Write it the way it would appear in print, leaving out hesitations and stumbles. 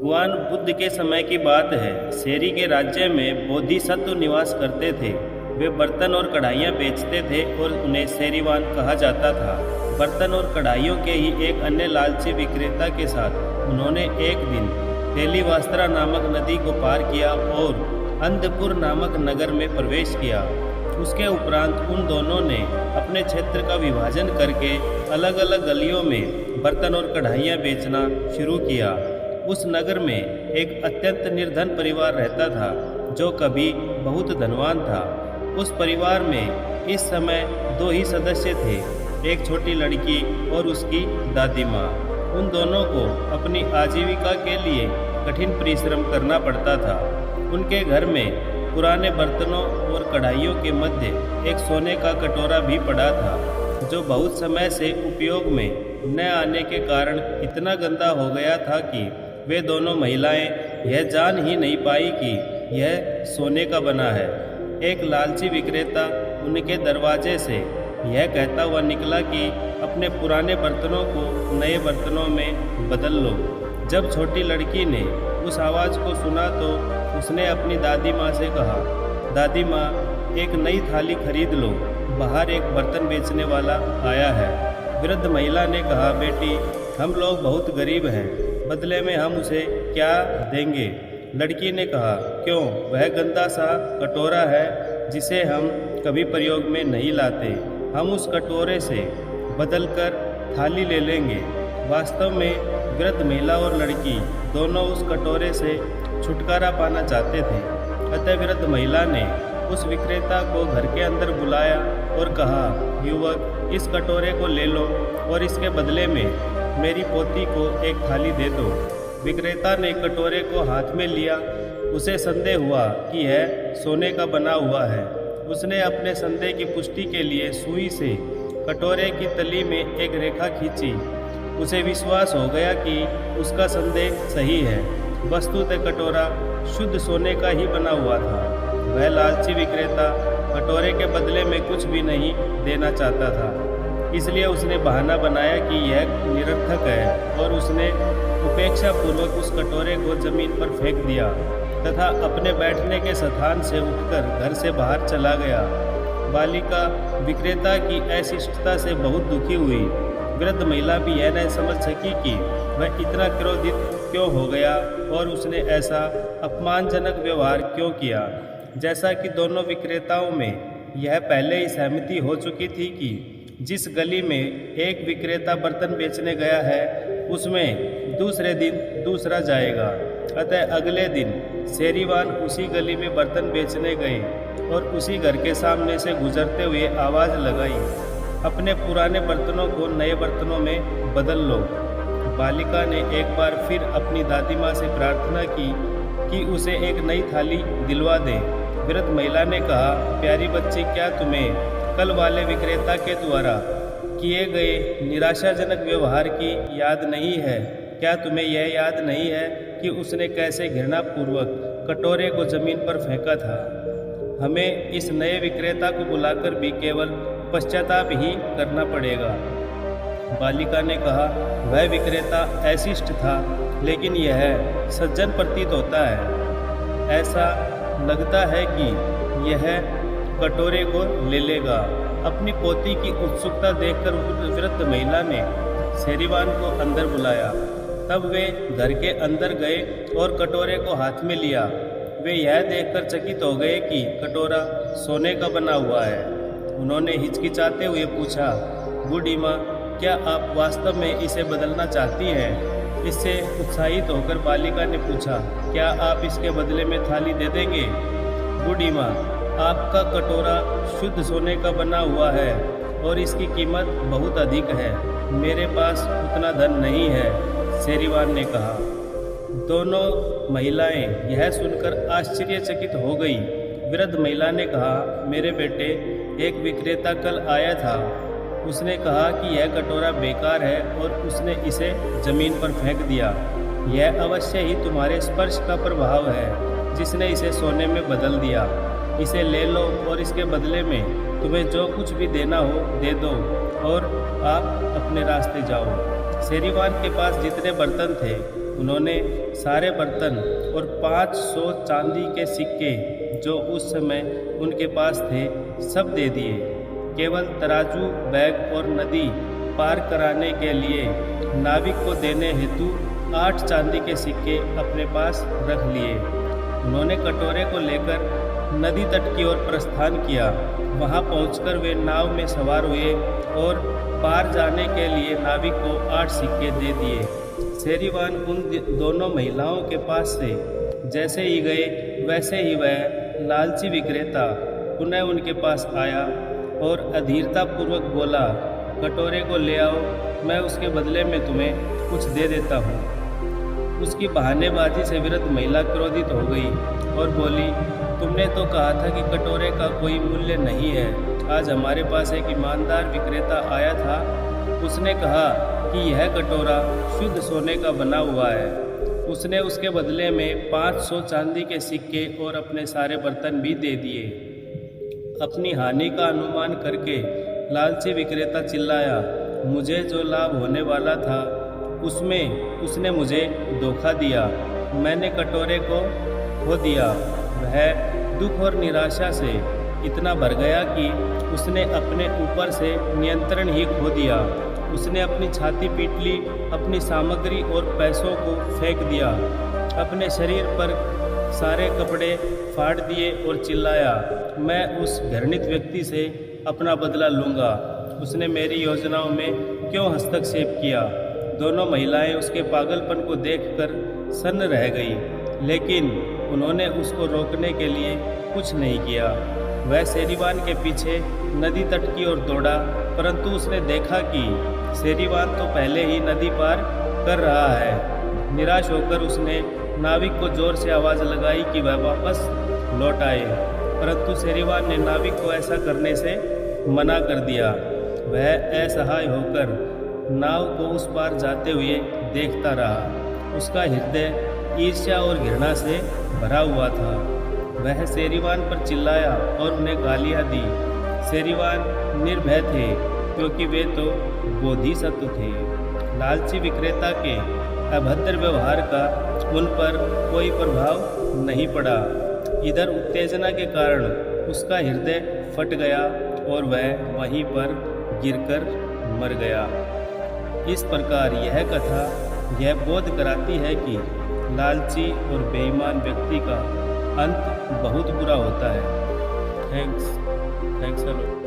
भगवान बुद्ध के समय की बात है। शेरी के राज्य में बोधिसत्व निवास करते थे। वे बर्तन और कढ़ाइयाँ बेचते थे और उन्हें शेरीवान कहा जाता था। बर्तन और कढ़ाइयों के ही एक अन्य लालची विक्रेता के साथ उन्होंने एक दिन तेलीवास्त्रा नामक नदी को पार किया और अंधपुर नामक नगर में प्रवेश किया। उसके उपरांत उन दोनों ने अपने क्षेत्र का विभाजन करके अलग अलग गलियों में बर्तन और कढ़ाइयाँ बेचना शुरू किया। उस नगर में एक अत्यंत निर्धन परिवार रहता था जो कभी बहुत धनवान था। उस परिवार में इस समय दो ही सदस्य थे, एक छोटी लड़की और उसकी दादी माँ। उन दोनों को अपनी आजीविका के लिए कठिन परिश्रम करना पड़ता था। उनके घर में पुराने बर्तनों और कढ़ाइयों के मध्य एक सोने का कटोरा भी पड़ा था, जो बहुत समय से उपयोग में न आने के कारण इतना गंदा हो गया था कि वे दोनों महिलाएं यह जान ही नहीं पाई कि यह सोने का बना है। एक लालची विक्रेता उनके दरवाजे से यह कहता हुआ निकला कि अपने पुराने बर्तनों को नए बर्तनों में बदल लो। जब छोटी लड़की ने उस आवाज़ को सुना तो उसने अपनी दादी माँ से कहा, दादी माँ, एक नई थाली खरीद लो, बाहर एक बर्तन बेचने वाला आया है। वृद्ध महिला ने कहा, बेटी, हम लोग बहुत गरीब हैं, बदले में हम उसे क्या देंगे? लड़की ने कहा, क्यों, वह गंदा सा कटोरा है जिसे हम कभी प्रयोग में नहीं लाते। हम उस कटोरे से बदलकर थाली ले लेंगे। वास्तव में वृद्ध महिला और लड़की दोनों उस कटोरे से छुटकारा पाना चाहते थे। अतः वृद्ध महिला ने उस विक्रेता को घर के अंदर बुलाया और कहा, युवक, इस कटोरे को ले लो और इसके बदले में मेरी पोती को एक थाली दे दो। विक्रेता ने कटोरे को हाथ में लिया। उसे संदेह हुआ कि यह सोने का बना हुआ है। उसने अपने संदेह की पुष्टि के लिए सुई से कटोरे की तली में एक रेखा खींची। उसे विश्वास हो गया कि उसका संदेह सही है। वस्तुतः कटोरा शुद्ध सोने का ही बना हुआ था। वह लालची विक्रेता कटोरे के बदले में कुछ भी नहीं देना चाहता था, इसलिए उसने बहाना बनाया कि यह निरर्थक है और उसने उपेक्षापूर्वक उस कटोरे को जमीन पर फेंक दिया तथा अपने बैठने के स्थान से उठकर घर से बाहर चला गया। बालिका विक्रेता की अशिष्टता से बहुत दुखी हुई। वृद्ध महिला भी यह नहीं समझ सकी कि वह इतना क्रोधित क्यों हो गया और उसने ऐसा अपमानजनक व्यवहार क्यों किया। जैसा कि दोनों विक्रेताओं में यह पहले ही सहमति हो चुकी थी कि जिस गली में एक विक्रेता बर्तन बेचने गया है उसमें दूसरे दिन दूसरा जाएगा। अतः अगले दिन शेरीवान उसी गली में बर्तन बेचने गए और उसी घर के सामने से गुजरते हुए आवाज़ लगाई, अपने पुराने बर्तनों को नए बर्तनों में बदल लो। बालिका ने एक बार फिर अपनी दादी माँ से प्रार्थना की कि उसे एक नई थाली दिलवा दें। वृद्ध महिला ने कहा, प्यारी बच्ची, क्या तुम्हें कल वाले विक्रेता के द्वारा किए गए निराशाजनक व्यवहार की याद नहीं है? क्या तुम्हें यह याद नहीं है कि उसने कैसे घृणापूर्वक कटोरे को जमीन पर फेंका था? हमें इस नए विक्रेता को बुलाकर भी केवल पश्चाताप ही करना पड़ेगा। बालिका ने कहा, वह विक्रेता अशिष्ट था, लेकिन यह सज्जन प्रतीत होता है। ऐसा लगता है कि यह कटोरे को ले लेगा। अपनी पोती की उत्सुकता देखकर वृद्ध महिला ने शेरीवान को अंदर बुलाया। तब वे घर के अंदर गए और कटोरे को हाथ में लिया। वे यह देखकर चकित हो गए कि कटोरा सोने का बना हुआ है। उन्होंने हिचकिचाते हुए पूछा, बूढ़ी माँ, क्या आप वास्तव में इसे बदलना चाहती हैं? इससे उत्साहित होकर बालिका ने पूछा, क्या आप इसके बदले में थाली दे देंगे? बूढ़ी माँ, आपका कटोरा शुद्ध सोने का बना हुआ है और इसकी कीमत बहुत अधिक है। मेरे पास उतना धन नहीं है, शेरीवान ने कहा। दोनों महिलाएं यह सुनकर आश्चर्यचकित हो गई। वृद्ध महिला ने कहा, मेरे बेटे, एक विक्रेता कल आया था। उसने कहा कि यह कटोरा बेकार है और उसने इसे जमीन पर फेंक दिया। यह अवश्य ही तुम्हारे स्पर्श का प्रभाव है जिसने इसे सोने में बदल दिया। इसे ले लो और इसके बदले में तुम्हें जो कुछ भी देना हो दे दो और आप अपने रास्ते जाओ। शेरीवान के पास जितने बर्तन थे उन्होंने सारे बर्तन और 500 चांदी के सिक्के जो उस समय उनके पास थे सब दे दिए। केवल तराजू, बैग और नदी पार कराने के लिए नाविक को देने हेतु 8 चांदी के सिक्के अपने पास रख लिए। उन्होंने कटोरे को लेकर नदी तट की ओर प्रस्थान किया। वहां पहुंचकर वे नाव में सवार हुए और पार जाने के लिए नाविक को 8 सिक्के दे दिए। शेरीवान उन दोनों महिलाओं के पास से जैसे ही गए वैसे ही वह लालची विक्रेता पुनः उनके पास आया और अधीरतापूर्वक बोला, कटोरे को ले आओ, मैं उसके बदले में तुम्हें कुछ दे देता हूँ। उसकी बहानेबाजी से वृद्ध महिला क्रोधित हो गई और बोली, तुमने तो कहा था कि कटोरे का कोई मूल्य नहीं है। आज हमारे पास एक ईमानदार विक्रेता आया था, उसने कहा कि यह कटोरा शुद्ध सोने का बना हुआ है। उसने उसके बदले में 500 चांदी के सिक्के और अपने सारे बर्तन भी दे दिए। अपनी हानि का अनुमान करके लालची विक्रेता चिल्लाया, मुझे जो लाभ होने वाला था उसमें उसने मुझे धोखा दिया। मैंने कटोरे को खो दिया। वह दुख और निराशा से इतना भर गया कि उसने अपने ऊपर से नियंत्रण ही खो दिया। उसने अपनी छाती पीट ली, अपनी सामग्री और पैसों को फेंक दिया, अपने शरीर पर सारे कपड़े फाड़ दिए और चिल्लाया, मैं उस घृणित व्यक्ति से अपना बदला लूँगा। उसने मेरी योजनाओं में क्यों हस्तक्षेप किया। दोनों महिलाएं उसके पागलपन को देखकर सन्न रह गई, लेकिन उन्होंने उसको रोकने के लिए कुछ नहीं किया। वह शेरीवान के पीछे नदी तट की ओर दौड़ा, परंतु उसने देखा कि शेरीवान तो पहले ही नदी पार कर रहा है। निराश होकर उसने नाविक को जोर से आवाज़ लगाई कि वह वापस लौट आए, परंतु शेरीवान ने नाविक को ऐसा करने से मना कर दिया। वह असहाय होकर नाव को उस पार जाते हुए देखता रहा। उसका हृदय ईर्ष्या और घृणा से भरा हुआ था। वह शेरीवान पर चिल्लाया और उन्हें गालियाँ दी। शेरीवान निर्भय थे क्योंकि वे तो बोधिसत्व थे। लालची विक्रेता के अभद्र व्यवहार का उन पर कोई प्रभाव नहीं पड़ा। इधर उत्तेजना के कारण उसका हृदय फट गया और वह वहीं पर गिरकर मर गया। इस प्रकार यह कथा यह बोध कराती है कि लालची और बेईमान व्यक्ति का अंत बहुत बुरा होता है। Thanks a lot.